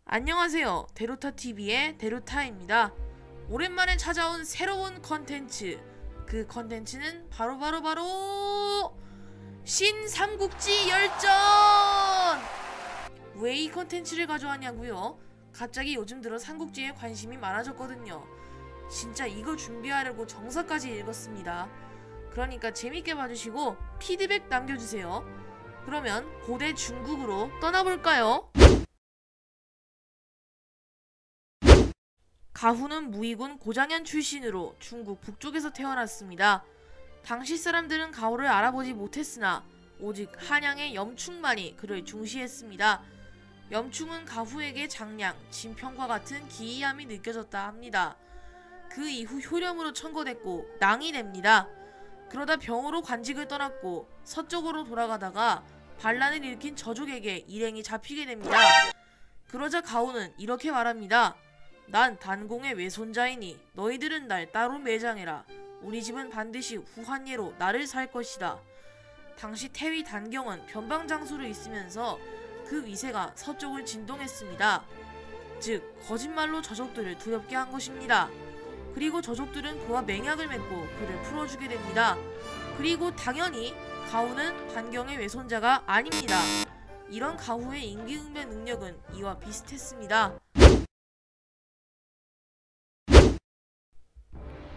안녕하세요. 데루타TV의 데루타입니다. 오랜만에 찾아온 새로운 컨텐츠. 그 컨텐츠는 바로 신삼국지 열전! 왜 이 컨텐츠를 가져왔냐고요? 갑자기 요즘 들어 삼국지에 관심이 많아졌거든요. 진짜 이거 준비하려고 정사까지 읽었습니다. 그러니까 재밌게 봐주시고 피드백 남겨주세요. 그러면 고대 중국으로 떠나볼까요? 가후는 무이군 고장현 출신으로 중국 북쪽에서 태어났습니다. 당시 사람들은 가후를 알아보지 못했으나 오직 한양의 염충만이 그를 중시했습니다. 염충은 가후에게 장량, 진평과 같은 기이함이 느껴졌다 합니다. 그 이후 효령으로 천거됐고 낭이 됩니다. 그러다 병으로 관직을 떠났고 서쪽으로 돌아가다가 반란을 일으킨 저족에게 일행이 잡히게 됩니다. 그러자 가후는 이렇게 말합니다. 난 단공의 외손자이니 너희들은 날 따로 매장해라. 우리 집은 반드시 후한예로 나를 살 것이다. 당시 태위 단경은 변방장수로 있으면서 그 위세가 서쪽을 진동했습니다. 즉 거짓말로 저족들을 두렵게 한 것입니다. 그리고 저족들은 그와 맹약을 맺고 그를 풀어주게 됩니다. 그리고 당연히 가후는 단경의 외손자가 아닙니다. 이런 가후의 임기응변 능력은 이와 비슷했습니다.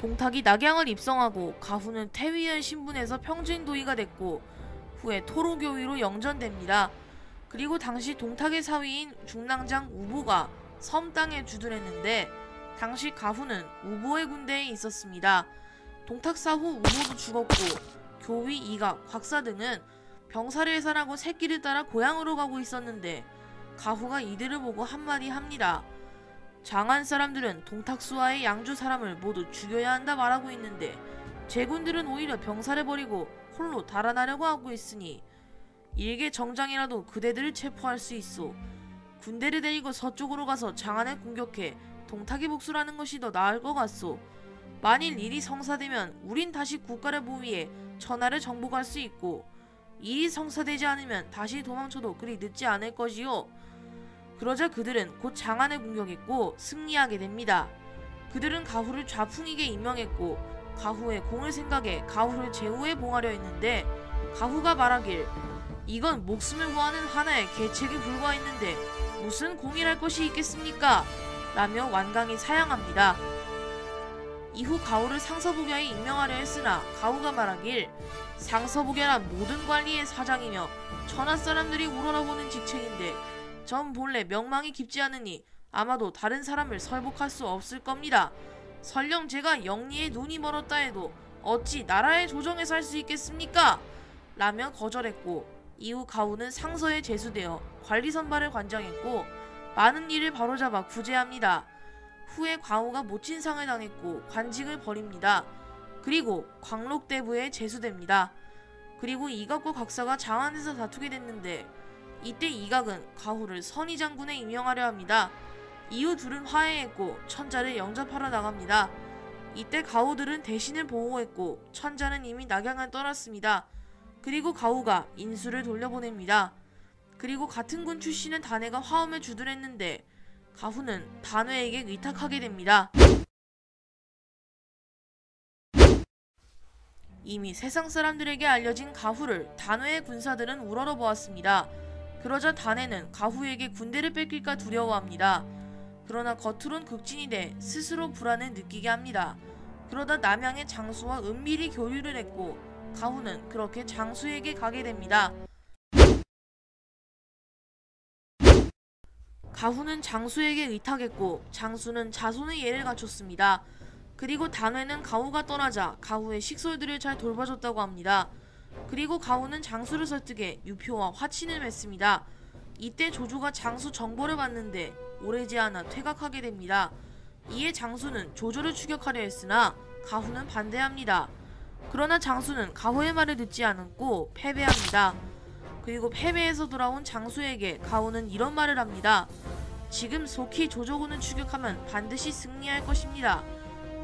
동탁이 낙양을 입성하고 가후는 태위현 신분에서 평진도의가 됐고 후에 토로교위로 영전됩니다. 그리고 당시 동탁의 사위인 중랑장 우보가 섬 땅에 주둔했는데 당시 가후는 우보의 군대에 있었습니다. 동탁 사후 우보도 죽었고 교위 이각, 곽사 등은 병사를 해산하고 새끼를 따라 고향으로 가고 있었는데 가후가 이들을 보고 한마디 합니다. 장안 사람들은 동탁수와의 양주 사람을 모두 죽여야 한다 말하고 있는데 제군들은 오히려 병사를 버리고 홀로 달아나려고 하고 있으니 일개 정장이라도 그대들을 체포할 수 있소. 군대를 데리고 서쪽으로 가서 장안을 공격해 동탁의 복수를 하는 것이 더 나을 것 같소. 만일 일이 성사되면 우린 다시 국가를 보위해 천하를 정복할 수 있고 일이 성사되지 않으면 다시 도망쳐도 그리 늦지 않을 것이요. 그러자 그들은 곧 장안을 공격했고 승리하게 됩니다. 그들은 가후를 좌풍이게 임명했고 가후의 공을 생각해 가후를 제후에 봉하려 했는데 가후가 말하길 이건 목숨을 구하는 하나의 계책에 불과했는데 무슨 공이랄 것이 있겠습니까? 라며 완강히 사양합니다. 이후 가후를 상서부교에 임명하려 했으나 가후가 말하길 상서부교란 모든 관리의 사장이며 천하 사람들이 우러러보는 직책인데 전 본래 명망이 깊지 않으니 아마도 다른 사람을 설복할 수 없을 겁니다. 설령 제가 영리에 눈이 멀었다 해도 어찌 나라의 조정에 살 수 있겠습니까? 라며 거절했고 이후 가후는 상서에 제수되어 관리선발을 관장했고 많은 일을 바로잡아 구제합니다. 후에 가후가 모친상을 당했고 관직을 버립니다. 그리고 광록대부에 제수됩니다. 그리고 이각과 곽사가 장안에서 다투게 됐는데 이때 이각은 가후를 선의장군에 임명하려 합니다. 이후 둘은 화해했고 천자를 영접하러 나갑니다. 이때 가후들은 대신을 보호했고 천자는 이미 낙양을 떠났습니다. 그리고 가후가 인수를 돌려보냅니다. 그리고 같은 군 출신은 단회가 화엄에 주둔했는데 가후는 단회에게 의탁하게 됩니다. 이미 세상 사람들에게 알려진 가후를 단회의 군사들은 우러러보았습니다. 그러자 단회는 가후에게 군대를 뺏길까 두려워합니다. 그러나 겉으론 극진이 돼 스스로 불안을 느끼게 합니다. 그러다 남양의 장수와 은밀히 교류를 했고 가후는 그렇게 장수에게 가게 됩니다. 가후는 장수에게 의탁했고 장수는 자손의 예를 갖췄습니다. 그리고 단회는 가후가 떠나자 가후의 식솔들을 잘 돌봐줬다고 합니다. 그리고 가후는 장수를 설득해 유표와 화친을 맺습니다. 이때 조조가 장수 정보를 받는데 오래지 않아 퇴각하게 됩니다. 이에 장수는 조조를 추격하려 했으나 가후는 반대합니다. 그러나 장수는 가후의 말을 듣지 않고 패배합니다. 그리고 패배해서 돌아온 장수에게 가후는 이런 말을 합니다. 지금 속히 조조군을 추격하면 반드시 승리할 것입니다.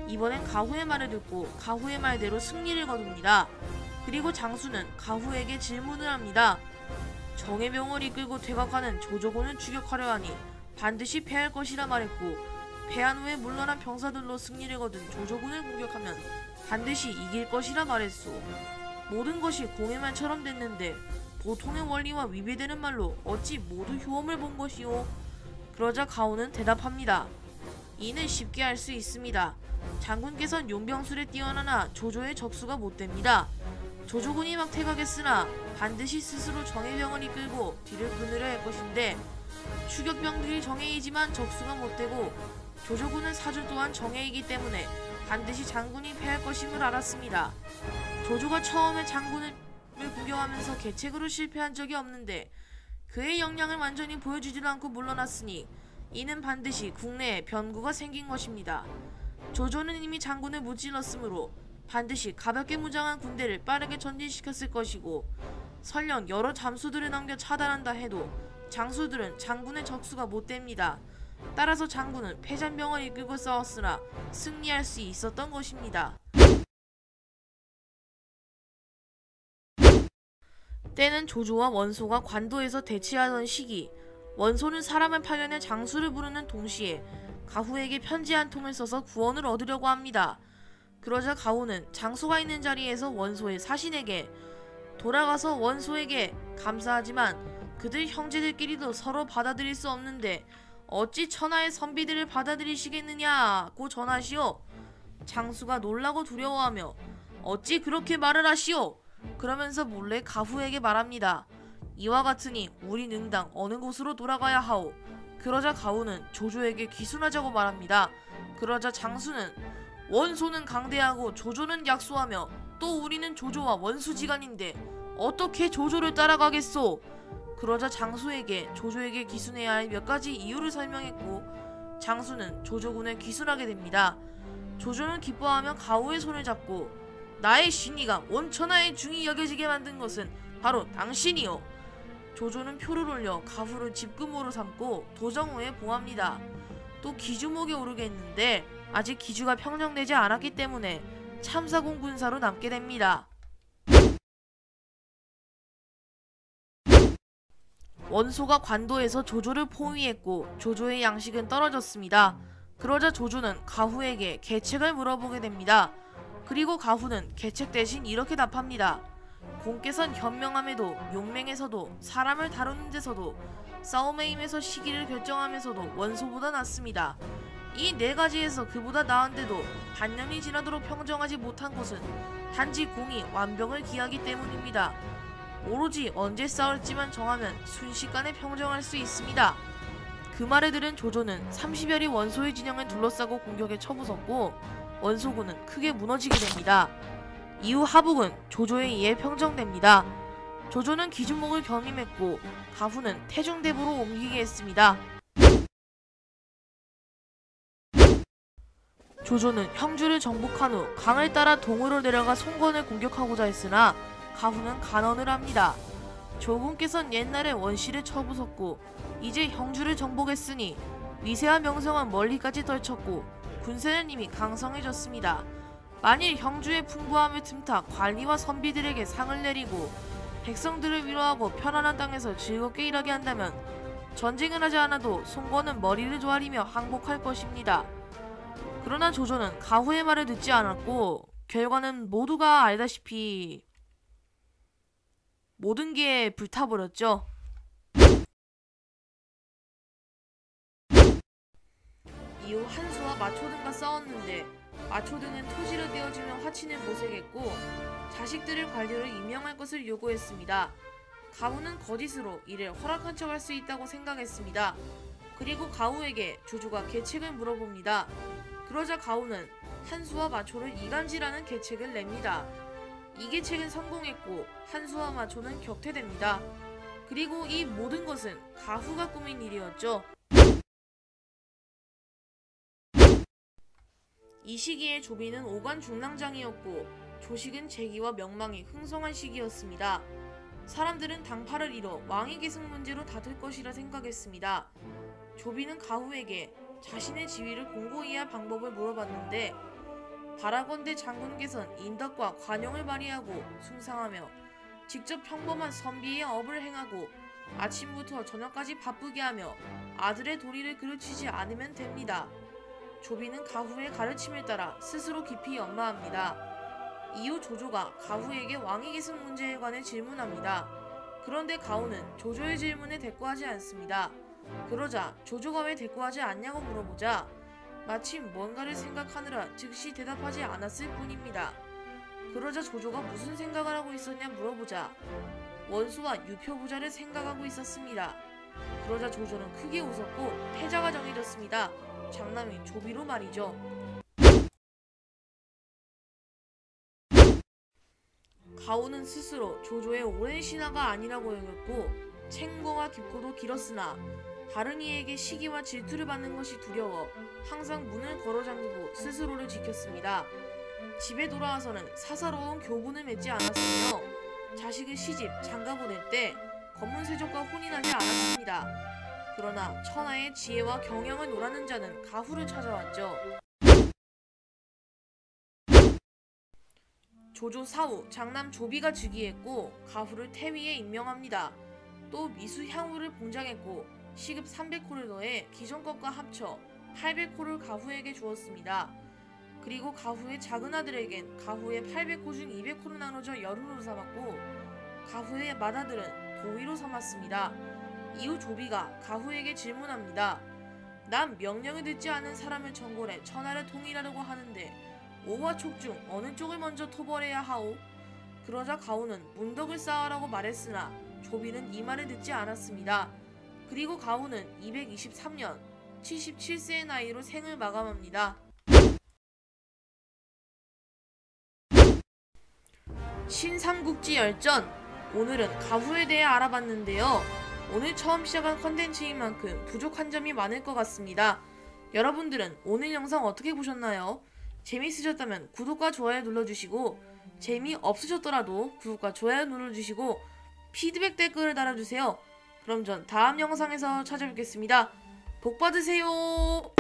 이번엔 가후의 말을 듣고 가후의 말대로 승리를 거둡니다. 그리고 장수는 가후에게 질문을 합니다. 정예명을 이끌고 퇴각하는 조조군을 추격하려 하니 반드시 패할 것이라 말했고, 패한 후에 물러난 병사들로 승리를 거둔 조조군을 공격하면 반드시 이길 것이라 말했소. 모든 것이 공회말처럼 됐는데 보통의 원리와 위배되는 말로 어찌 모두 효험을 본 것이오? 그러자 가오는 대답합니다. 이는 쉽게 알 수 있습니다. 장군께선 용병술에 뛰어나나 조조의 적수가 못됩니다. 조조군이 막 퇴각했으나 반드시 스스로 정예병을 이끌고 뒤를 끊으려 할 것인데, 추격병들이 정예이지만 적수가 못되고 조조군은 사주 또한 정예이기 때문에 반드시 장군이 패할 것임을 알았습니다. 조조가 처음에 장군을 구경하면서 계책으로 실패한 적이 없는데 그의 역량을 완전히 보여주지도 않고 물러났으니 이는 반드시 국내에 변구가 생긴 것입니다. 조조는 이미 장군을 무찔렀으므로 반드시 가볍게 무장한 군대를 빠르게 전진시켰을 것이고, 설령 여러 잠수들을 남겨 차단한다 해도 장수들은 장군의 적수가 못됩니다. 따라서 장군은 패잔병을 이끌고 싸웠으나 승리할 수 있었던 것입니다. 때는 조조와 원소가 관도에서 대치하던 시기, 원소는 사람을 파견해 장수를 부르는 동시에 가후에게 편지 한 통을 써서 구원을 얻으려고 합니다. 그러자 가후는 장수가 있는 자리에서 원소의 사신에게 돌아가서 원소에게 감사하지만 그들 형제들끼리도 서로 받아들일 수 없는데 어찌 천하의 선비들을 받아들이시겠느냐고 전하시오. 장수가 놀라고 두려워하며 어찌 그렇게 말을 하시오? 그러면서 몰래 가후에게 말합니다. 이와 같으니 우리 능당 어느 곳으로 돌아가야 하오? 그러자 가후는 조조에게 귀순하자고 말합니다. 그러자 장수는 원소는 강대하고 조조는 약소하며 또 우리는 조조와 원수지간인데 어떻게 조조를 따라가겠소? 그러자 장수에게 조조에게 귀순해야 할 몇 가지 이유를 설명했고, 장수는 조조군을 귀순하게 됩니다. 조조는 기뻐하며 가후의 손을 잡고 나의 신이가 온천하의 중이 여겨지게 만든 것은 바로 당신이요. 조조는 표를 올려 가후를 집금으로 삼고 도정후에 보합니다. 또 기주목에 오르게 했는데 아직 기주가 평정되지 않았기 때문에 참사공 군사로 남게 됩니다. 원소가 관도에서 조조를 포위했고 조조의 양식은 떨어졌습니다. 그러자 조조는 가후에게 계책을 물어보게 됩니다. 그리고 가후는 계책 대신 이렇게 답합니다. 공께선 현명함에도 용맹에서도 사람을 다루는 데서도 싸움의 힘에서 시기를 결정하면서도 원소보다 낫습니다. 이 네 가지에서 그보다 나은데도 반년이 지나도록 평정하지 못한 것은 단지 공이 완벽을 기하기 때문입니다. 오로지 언제 싸울지만 정하면 순식간에 평정할 수 있습니다. 그 말을 들은 조조는 30여리 원소의 진영을 둘러싸고 공격에 처부섰고 원소군은 크게 무너지게 됩니다. 이후 하북은 조조에 의해 평정됩니다. 조조는 기준목을 겸임했고 가후는 태중대부로 옮기게 했습니다. 조조는 형주를 정복한 후 강을 따라 동으로 내려가 송건을 공격하고자 했으나 가후는 간언을 합니다. 조군께선 옛날에 원시를 쳐부쉈고 이제 형주를 정복했으니 위세와 명성은 멀리까지 떨쳤고 군세는 이미 강성해졌습니다. 만일 형주의 풍부함을 틈타 관리와 선비들에게 상을 내리고 백성들을 위로하고 편안한 땅에서 즐겁게 일하게 한다면 전쟁을 하지 않아도 송건은 머리를 조아리며 항복할 것입니다. 그러나 조조는 가후의 말을 듣지 않았고 결과는 모두가 알다시피 모든 게 불타버렸죠. 이후 한수와 마초등과 싸웠는데 마초등은 토지를 떼어주며 화친을 모색했고 자식들을 관료로 임명할 것을 요구했습니다. 가후는 거짓으로 이를 허락한 척 할 수 있다고 생각했습니다. 그리고 가후에게 조조가 계책을 물어봅니다. 그러자 가후는 한수와 마초를 이간질하는 계책을 냅니다. 이 계책은 성공했고 한수와 마초는 격퇴됩니다. 그리고 이 모든 것은 가후가 꾸민 일이었죠. 이 시기에 조비는 오관 중랑장이었고 조식은 재기와 명망이 흥성한 시기였습니다. 사람들은 당파를 잃어 왕위 계승 문제로 다툴 것이라 생각했습니다. 조비는 가후에게 자신의 지위를 공고히 할 방법을 물어봤는데 바라건대 장군께선 인덕과 관용을 발휘하고 숭상하며 직접 평범한 선비의 업을 행하고 아침부터 저녁까지 바쁘게 하며 아들의 도리를 그르치지 않으면 됩니다. 조비는 가후의 가르침을 따라 스스로 깊이 연마합니다. 이후 조조가 가후에게 왕위 계승 문제에 관해 질문합니다. 그런데 가후는 조조의 질문에 대꾸하지 않습니다. 그러자 조조가 왜 대꾸하지 않냐고 물어보자 마침 뭔가를 생각하느라 즉시 대답하지 않았을 뿐입니다. 그러자 조조가 무슨 생각을 하고 있었냐 물어보자 원수와 유표부자를 생각하고 있었습니다. 그러자 조조는 크게 웃었고 패자가 정해졌습니다. 장남인 조비로 말이죠. 가후는 스스로 조조의 오랜 신하가 아니라고 여겼고 챙거와 깊고도 길었으나 다른 이에게 시기와 질투를 받는 것이 두려워 항상 문을 걸어잠그고 스스로를 지켰습니다. 집에 돌아와서는 사사로운 교분을 맺지 않았으며 자식을 시집, 장가보낼 때 검문세족과 혼인하지 않았습니다. 그러나 천하의 지혜와 경영을 노라는 자는 가후를 찾아왔죠. 조조 사후 장남 조비가 즉위했고 가후를 태위에 임명합니다. 또 미수 향후를 봉장했고 시급 300호를 더해 기존 것과 합쳐 800호를 가후에게 주었습니다. 그리고 가후의 작은 아들에겐 가후의 800호 중 200호로 나눠져 열훈으로 삼았고 가후의 맏아들은 도위로 삼았습니다. 이후 조비가 가후에게 질문합니다. 난 명령을 듣지 않은 사람을 청골해 천하를 통일하려고 하는데 오와 촉 중 어느 쪽을 먼저 토벌해야 하오? 그러자 가후는 문덕을 쌓으라고 말했으나 조비는 이 말을 듣지 않았습니다. 그리고 가후는 223년 77세의 나이로 생을 마감합니다. 신삼국지 열전, 오늘은 가후에 대해 알아봤는데요. 오늘 처음 시작한 컨텐츠인 만큼 부족한 점이 많을 것 같습니다. 여러분들은 오늘 영상 어떻게 보셨나요? 재미있으셨다면 구독과 좋아요 눌러주시고 재미없으셨더라도 구독과 좋아요 눌러주시고 피드백 댓글을 달아주세요. 그럼 전 다음 영상에서 찾아뵙겠습니다. 복 받으세요.